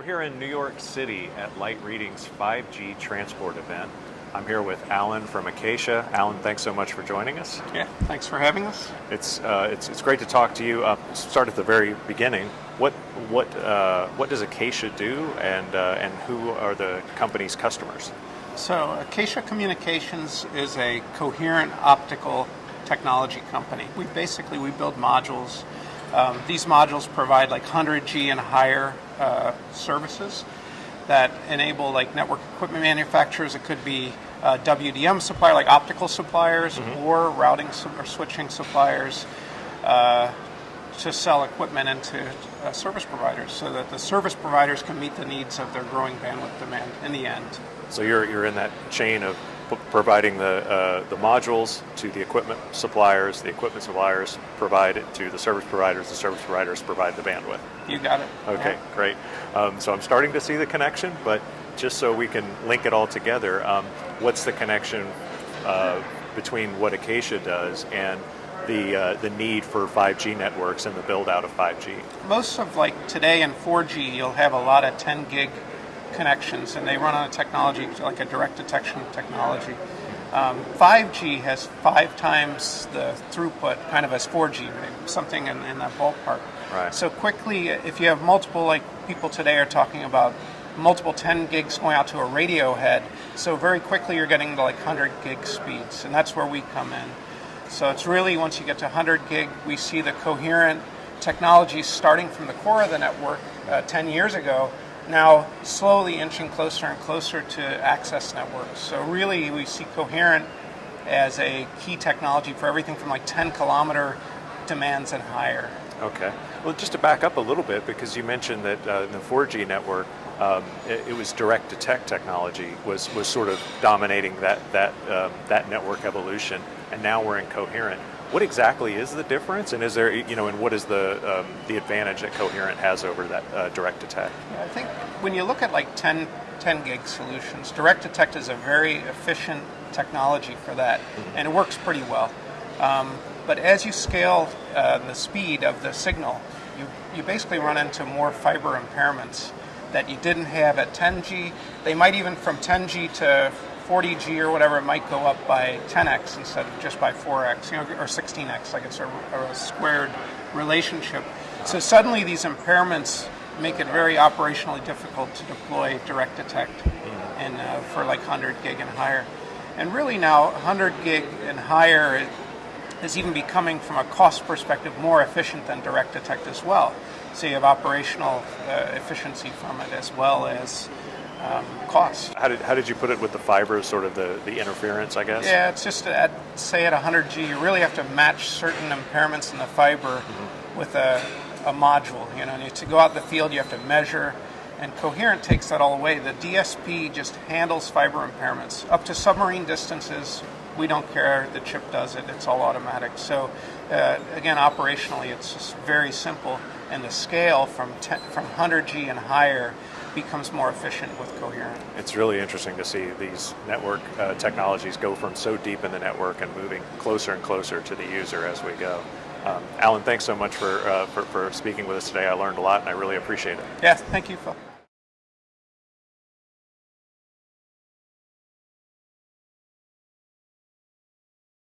here in New York City at Light Reading's 5G transport event. I'm here with Alan from Acacia. Alan, thanks so much for joining us. Yeah, thanks for having us. It's great to talk to you. Start at the very beginning. What does Acacia do, and who are the company's customers? So Acacia Communications is a coherent optical technology company. We build modules. These modules provide like 100G and higher services that enable like network equipment manufacturers. It could be WDM supplier, like optical suppliers, or routing or switching suppliers to sell equipment into service providers, so that the service providers can meet the needs of their growing bandwidth demand in the end. So you're in that chain of providing the modules to the equipment suppliers provide it to the service providers provide the bandwidth. You got it. Okay, yeah. Great. So I'm starting to see the connection, but just so we can link it all together, what's the connection between what Acacia does and the need for 5G networks and the build out of 5G? Most of like today in 4G, you'll have a lot of 10 gig connections, and they run on a technology like a direct detection technology. 5G has 5 times the throughput kind of as 4G, something in that ballpark. Right. So quickly, if you have multiple, like people today are talking about multiple 10 gigs going out to a radio head, so very quickly you're getting to like 100 gig speeds, and that's where we come in. So it's really, once you get to 100 gig, we see the coherent technology starting from the core of the network 10 years ago, now slowly inching closer and closer to access networks. So really we see coherent as a key technology for everything from like 10 kilometer demands and higher. Okay. Well, just to back up a little bit, because you mentioned that the 4G network, it was direct detect technology was sort of dominating that network evolution, and now we're in coherent. What exactly is the difference, and is there, and what is the advantage that coherent has over that direct detect? Yeah, I think when you look at like 10 gig solutions, direct detect is a very efficient technology for that, and it works pretty well. But as you scale the speed of the signal, you basically run into more fiber impairments that you didn't have at 10G. They might even, from 10G to 40G or whatever, it might go up by 10x instead of just by 4x, or 16x, like it's a squared relationship. So suddenly these impairments make it very operationally difficult to deploy direct detect and for like 100 gig and higher. And really now 100 gig and higher is even becoming, from a cost perspective, more efficient than direct detect as well. So you have operational efficiency from it as well as cost. How did you put it with the fiber, sort of the interference, I guess? Yeah, it's just say at 100G, you really have to match certain impairments in the fiber with a module. To go out in the field, you have to measure, and coherent takes that all away. The DSP just handles fiber impairments up to submarine distances. We don't care. The chip does it. It's all automatic. So again, operationally, it's just very simple, and the scale from 100G and higher becomes more efficient with coherent. It's really interesting to see these network technologies go from so deep in the network and moving closer and closer to the user as we go. Alan, thanks so much for speaking with us today. I learned a lot, and I really appreciate it. Yeah, thank you, Phil.